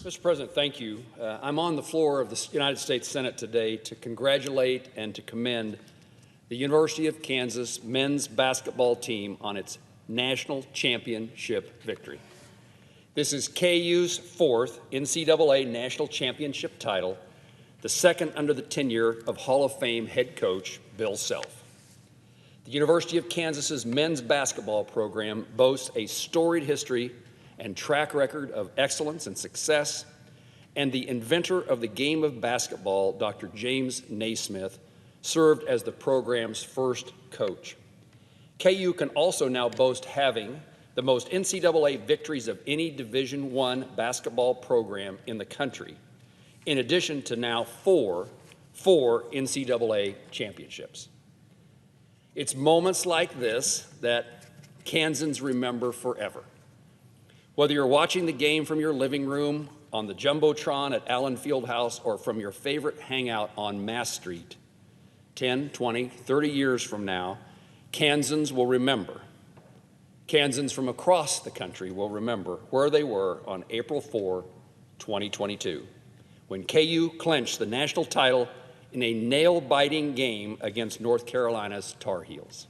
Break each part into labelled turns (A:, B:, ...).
A: Mr. President, thank you. I'm on the floor of the United States Senate today to congratulate and to commend the University of Kansas men's basketball team on its national championship victory. This is KU's fourth NCAA national championship title, the second under the tenure of Hall of Fame head coach Bill Self. The University of Kansas's men's basketball program boasts a storied history and track record of excellence and success, and the inventor of the game of basketball, Dr. James Naismith, served as the program's first coach. KU can also now boast having the most NCAA victories of any Division I basketball program in the country, in addition to now four NCAA championships. It's moments like this that Kansans remember forever. Whether you're watching the game from your living room, on the Jumbotron at Allen Fieldhouse, or from your favorite hangout on Mass Street, 10, 20, 30 years from now, Kansans will remember. Kansans from across the country will remember where they were on April 4, 2022, when KU clinched the national title in a nail-biting game against North Carolina's Tar Heels.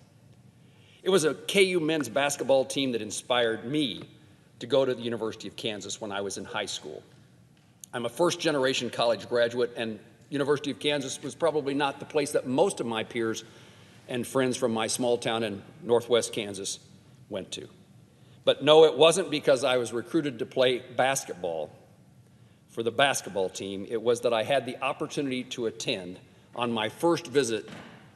A: It was a KU men's basketball team that inspired me to go to the University of Kansas when I was in high school. I'm a first-generation college graduate, and University of Kansas was probably not the place that most of my peers and friends from my small town in northwest Kansas went to. But no, it wasn't because I was recruited to play basketball for the basketball team. It was that I had the opportunity to attend, on my first visit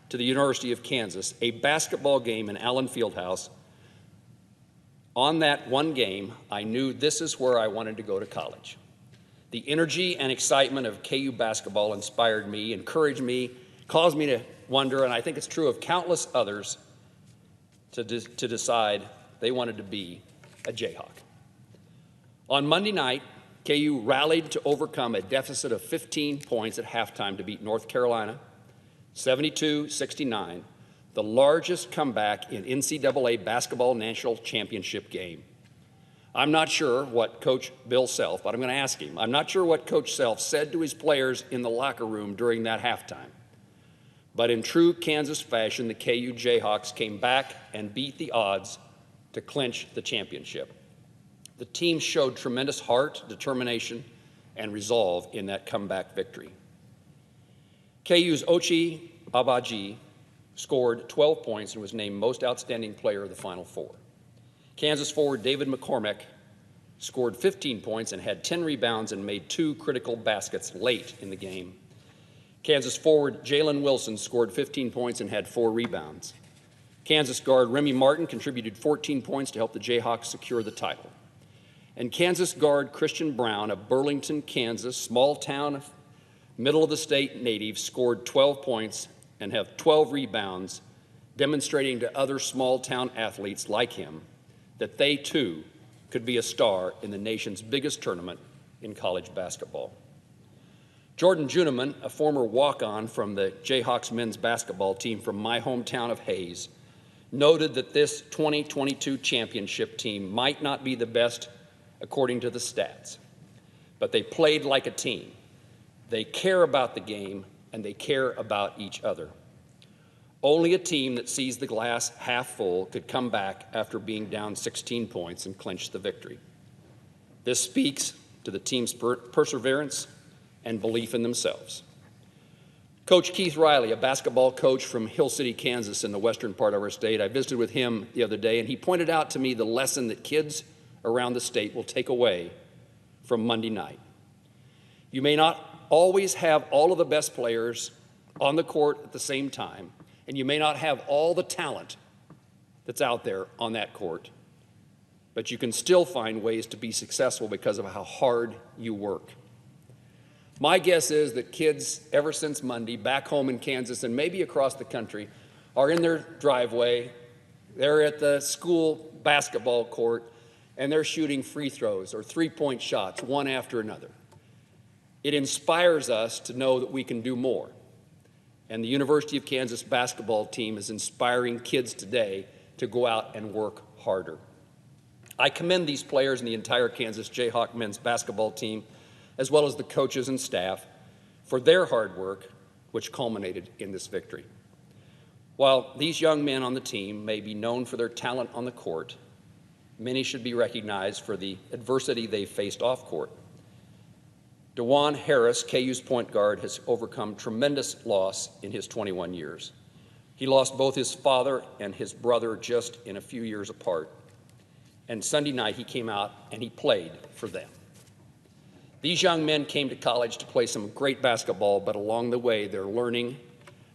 A: to the University of Kansas, a basketball game in Allen Fieldhouse. On that one game, I knew this is where I wanted to go to college. The energy and excitement of KU basketball inspired me, encouraged me, caused me to wonder, and I think it's true of countless others, to decide they wanted to be a Jayhawk. On Monday night, KU rallied to overcome a deficit of 15 points at halftime to beat North Carolina, 72-69, the largest comeback in NCAA basketball national championship game. I'm not sure what Coach Bill Self, but I'm going to ask him, I'm not sure what Coach Self said to his players in the locker room during that halftime. But in true Kansas fashion, the KU Jayhawks came back and beat the odds to clinch the championship. The team showed tremendous heart, determination, and resolve in that comeback victory. KU's Ochai Agbaji scored 12 points and was named Most Outstanding Player of the Final Four. Kansas forward David McCormick scored 15 points and had 10 rebounds and made 2 critical baskets late in the game. Kansas forward Jalen Wilson scored 15 points and had 4 rebounds. Kansas guard Remy Martin contributed 14 points to help the Jayhawks secure the title. And Kansas guard Christian Brown of Burlington, Kansas, small town, middle of the state native, scored 12 points and have 12 rebounds, demonstrating to other small-town athletes like him that they, too, could be a star in the nation's biggest tournament in college basketball. Jordan Juneman, a former walk-on from the Jayhawks men's basketball team from my hometown of Hayes, noted that this 2022 championship team might not be the best according to the stats, but they played like a team. They care about the game, and they care about each other. Only a team that sees the glass half full could come back after being down 16 points and clinch the victory. This speaks to the team's perseverance and belief in themselves. Coach Keith Riley, a basketball coach from Hill City, Kansas, in the western part of our state, I visited with him the other day, and he pointed out to me the lesson that kids around the state will take away from Monday night. You may not always have all of the best players on the court at the same time, and you may not have all the talent that's out there on that court, but you can still find ways to be successful because of how hard you work. My guess is that kids, ever since Monday, back home in Kansas and maybe across the country, are in their driveway, they're at the school basketball court, and they're shooting free throws or three-point shots, one after another. It inspires us to know that we can do more. And the University of Kansas basketball team is inspiring kids today to go out and work harder. I commend these players and the entire Kansas Jayhawk men's basketball team as well as the coaches and staff for their hard work, which culminated in this victory. While these young men on the team may be known for their talent on the court, many should be recognized for the adversity they faced off court. DeJuan Harris, KU's point guard, has overcome tremendous loss in his 21 years. He lost both his father and his brother just in a few years apart. And Sunday night he came out and he played for them. These young men came to college to play some great basketball, but along the way they're learning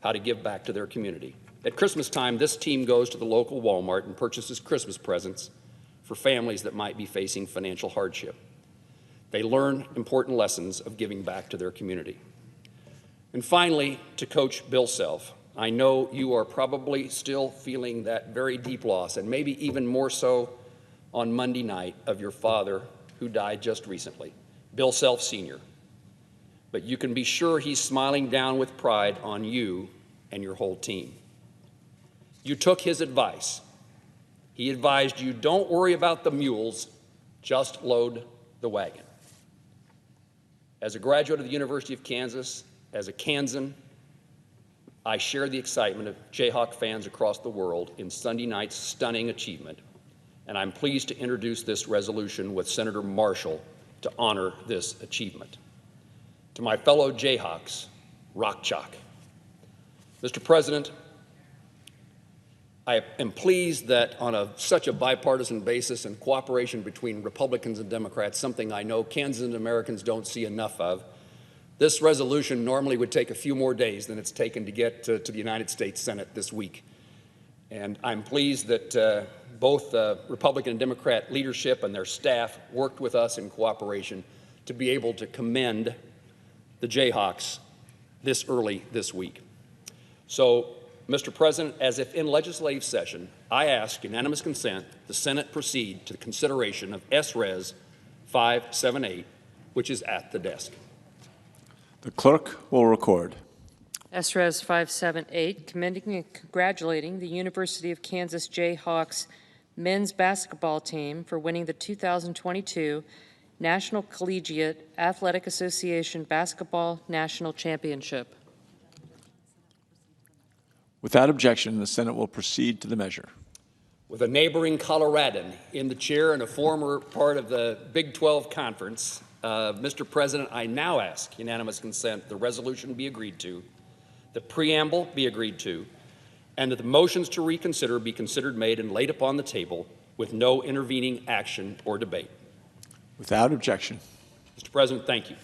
A: how to give back to their community. At Christmas time, this team goes to the local Walmart and purchases Christmas presents for families that might be facing financial hardship. They learn important lessons of giving back to their community. And finally, to Coach Bill Self, I know you are probably still feeling that very deep loss, and maybe even more so on Monday night, of your father who died just recently, Bill Self Sr. But you can be sure he's smiling down with pride on you and your whole team. You took his advice. He advised you, don't worry about the mules, just load the wagon. As a graduate of the University of Kansas, as a Kansan, I share the excitement of Jayhawk fans across the world in Sunday night's stunning achievement, and I'm pleased to introduce this resolution with Senator Marshall to honor this achievement. To my fellow Jayhawks, rock chalk. Mr. President, I am pleased that on such a bipartisan basis and cooperation between Republicans and Democrats, something I know Kansas Americans don't see enough of, this resolution normally would take a few more days than it's taken to get to the United States Senate this week. And I'm pleased that both Republican and Democrat leadership and their staff worked with us in cooperation to be able to commend the Jayhawks this early this week. So, Mr. President, as if in legislative session, I ask unanimous consent the Senate proceed to the consideration of S-Res 578, which is at the desk.
B: The clerk will record.
C: S-Res 578, commending and congratulating the University of Kansas Jayhawks men's basketball team for winning the 2022 National Collegiate Athletic Association Basketball National Championship.
B: Without objection, the Senate will proceed to the measure.
A: With a neighboring Coloradan in the chair and a former part of the Big 12 Conference, Mr. President, I now ask unanimous consent the resolution be agreed to, the preamble be agreed to, and that the motions to reconsider be considered made and laid upon the table with no intervening action or debate.
B: Without objection.
A: Mr. President, thank you.